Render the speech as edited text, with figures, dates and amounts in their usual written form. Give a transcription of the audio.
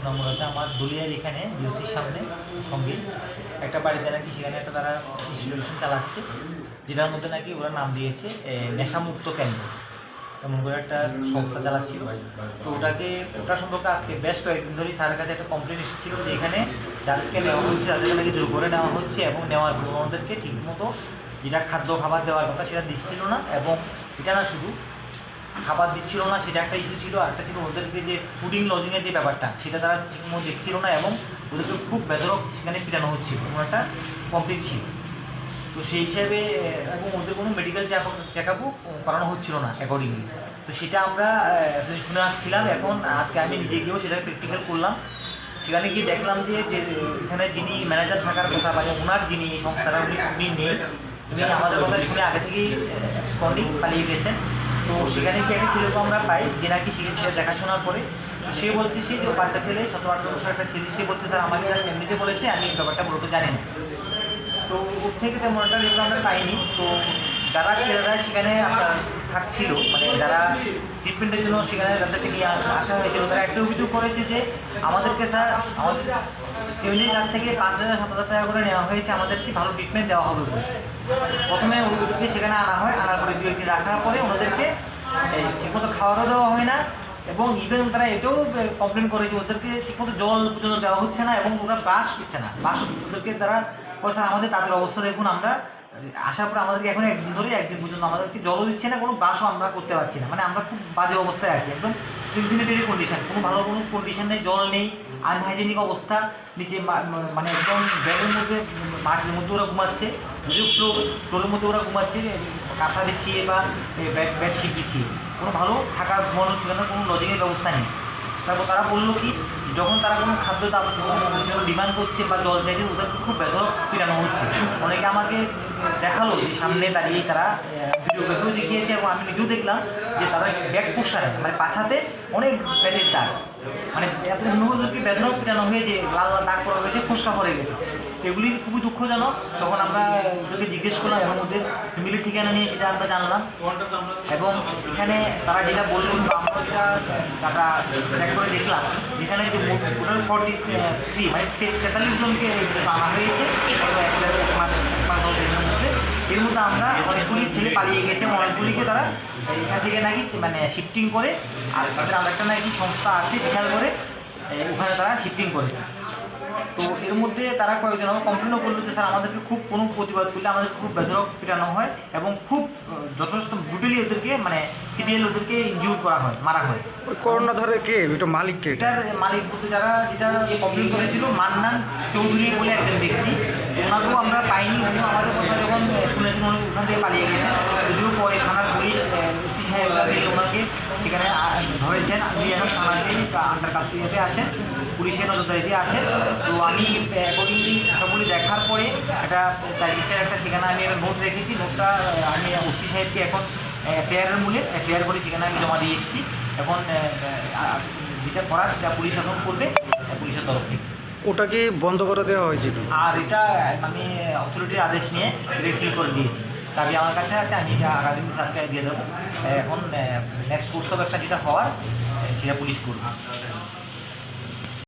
ঘটনা মূলত আমার দলিয়ার এখানে ডিওসির সামনে সঙ্গে একটা বাড়িতে নাকি সেখানে একটা তারা ইনস্টিটিউশন চালাচ্ছে, যেটার মধ্যে নাকি ওরা নাম দিয়েছে নেশামুক্ত কেন্দ্র, এমন করে একটা সংস্থা চালাচ্ছিল। তো ওটা সম্পর্কে আজকে বেশ কয়েকদিন ধরেই স্যারের কাছে একটা কমপ্লেন এসেছিল যে এখানে যাদেরকে নেওয়া হচ্ছে তাদেরকে নাকি জোর করে নেওয়া হচ্ছে এবং নেওয়ার পর ওনাদেরকে ঠিকমতো যেটা খাবার দেওয়ার কথা সেটা দিচ্ছিল না। এবং এটা না শুধু খাবার দিচ্ছিল না, সেটা একটা ইস্যু ছিল, আর একটা ছিল ওদেরকে যে ফুডিং লজিংয়ের যে ব্যাপারটা সেটা তারা ঠিকমতো দেখছিল না এবং ওদেরকে খুব বেধড়ক সেখানে পিটানো হচ্ছিল, কোনো একটা কমপ্লিট ছিল। তো সেই হিসাবে এবং ওদের কোনো মেডিকেল চেক আপও করানো হচ্ছিল না অ্যাকর্ডিংলি। তো সেটা আমরা শুনে আসছিলাম। এখন আজকে আমি নিজে গিয়েও সেটা প্র্যাকটিক্যাল করলাম। সেখানে গিয়ে দেখলাম যে এখানে যিনি ম্যানেজার থাকার কথা বা ওনার যিনি এই সংস্থাটা উনি নেই, উনি আমাদের কথা শুনে আগে থেকেই স্পন্ডিং পালিয়ে গেছেন। তো সেখানে কি একটা ছেলেকে আমরা পাই যে নাকি সেখানে দেখাশোনার পরে সে বলছে সে যে বাচ্চা ছেলে 17-18 বছর একটা ছেলে, সে বলছে স্যার আমাকে জাস্ট এমনিতে বলেছে, আমি এই ব্যাপারটা মূলত জানি না। তো ওর থেকে তেমন একটা রেজাল্ট আমরা পাইনি। তো যারা ছেলেরা সেখানে থাকছিল, মানে যারা ট্রিটমেন্টের জন্য সেখানে তাদেরকে নিয়ে আসা হয়েছিল, তারা একটা অভিযোগ করেছে যে আমাদেরকে স্যার আমাদের ফ্যামিলির কাছ থেকে 5,000-7,000 টাকা করে নেওয়া হয়েছে, আমাদেরকে ভালো ট্রিটমেন্ট দেওয়া হবে বলে। প্রথমে ওদেরকে সেখানে আনা হয়, আনার পরে 2 একদিন রাখার পরে ওদেরকে ঠিকমতো খাওয়ারও দেওয়া হয় না এবং ইভেন তারা এটাও কমপ্লেন করে যে ওদেরকে ঠিকমতো জল পর্যন্ত দেওয়া হচ্ছে না এবং ওরা ব্রাশ করছে না। ওদেরকে তারা বলছে আমাদের তাদের অবস্থা দেখুন, আমরা আসার পরে আমাদেরকে এখন একদিন পর্যন্ত আমাদেরকে জলও দিচ্ছে না, কোনো ব্রাশও আমরা করতে পারছি না। মানে আমরা খুব বাজে অবস্থায় আছি, একদম ইনসিনেটারি কন্ডিশন, কোনো ভালো কোনো কন্ডিশন নেই, জল নেই, আনহাইজেনিক অবস্থা। নিচে মানে একদম ব্যাগের মধ্যে মাটির মধ্যে ওরা ঘুমাচ্ছে, যদিও ফ্লোরের মধ্যে ওরা ঘুমাচ্ছে কাঁথা বিছিয়ে বা বেডশিট বিছিয়ে, কোনো ভালো থাকার ঘুমানোর সেখানে কোনো লজিংয়ের ব্যবস্থা নেই। তারপর তারা বললো কি যখন তারা কোনো খাদ্য ডিমান্ড করছে বা জল চাইছে ওদেরকে খুব বেধড়ক পিটানো হচ্ছে। অনেকে আমাকে দেখালো যে সামনে দাঁড়িয়ে তারা ভিডিওগ্রাফিও দেখিয়েছে এবং আমি নিজেও দেখলাম যে তারা ব্যাগ পোষায়, মানে পাছাতে অনেক ব্যাগের দাগ, মানে এত ওদেরকে বেধড়ক পিটানো হয়েছে, লাল লাল দাগ করা হয়েছে, ফোসকা পড়ে গেছে। এগুলি খুবই দুঃখজনক। তখন আমরা ওদেরকে জিজ্ঞেস করলাম এবং ওদের ফ্যামিলির ঠিকানা নিয়ে সেটা আমরা জানলাম। এবং এখানে তারা যেটা বললেন আমরা যেটা ডাটা চেক করে দেখলাম, যেখানে যে টোটাল 43 মানে 43 জনকে আনা হয়েছে এক মাস 10 দিনের মধ্যে। এর মধ্যে আমরা অনেকগুলি ছেলে পালিয়ে গেছে, অনেকগুলিকে তারা এখান থেকে নাকি মানে শিফটিং করে আর তাদের আরেকটা নাকি সংস্থা আছে বিশাল করে, ওখানে তারা শিফটিং করেছে। তো এর মধ্যে তারা কয়েকজন আমার কমপ্লেনও করলো যে স্যার আমাদেরকে খুব কোনো প্রতিবাদ করলে আমাদের খুব বেধড়ক পিটানো হয় এবং খুব যথেষ্ট ব্রুটালি ওদেরকে মানে সিভিল ওদেরকে ইনজিউর করা হয়, মারা হয়। ওই করোনা ধরে কে এটা মালিক কে? এটার মালিক বলতে যেটা কমপ্লেন করেছিল মান্নান চৌধুরী বলে একজন ব্যক্তি, ওনাকেও আমরা পাইনি। উনিও আমাদের কথা যখন শুনেছেন উনি ওখান থেকে পালিয়ে গেছেন, যদিও পরে থানার পুলিশ ওসি সাহেবরা ওনাকে সেখানে ধরেছেন। উনি এখন থানাতেই আন্ডার কাস্টডিতে আছেন, পুলিশের নজরদারিতে আছেন। তো আমি অ্যাকর্ডিংলি সবগুলি দেখার পরে একটা চার্জের একটা সেখানে আমি একটা নোট রেখেছি, নোটটা আমি ওসি সাহেবকে এখন এফআইআরের মূলে এফআইআর করে সেখানে আমি জমা দিয়ে এসেছি। এখন যেটা করার সেটা পুলিশ এখন করবে পুলিশের তরফ থেকে। ওটা কি বন্ধ করে দেওয়া হয়েছে কি? আর এটা আমি অথরিটির আদেশ নিয়ে সিল করে দিয়েছি, চাবি আমার কাছে আছে, আমি এটা আগামী দিন স্যারকে দিয়ে দেবো। এখন নেক্সট কোর্স অফ একটা যেটা হওয়ার সেটা পুলিশ করবে।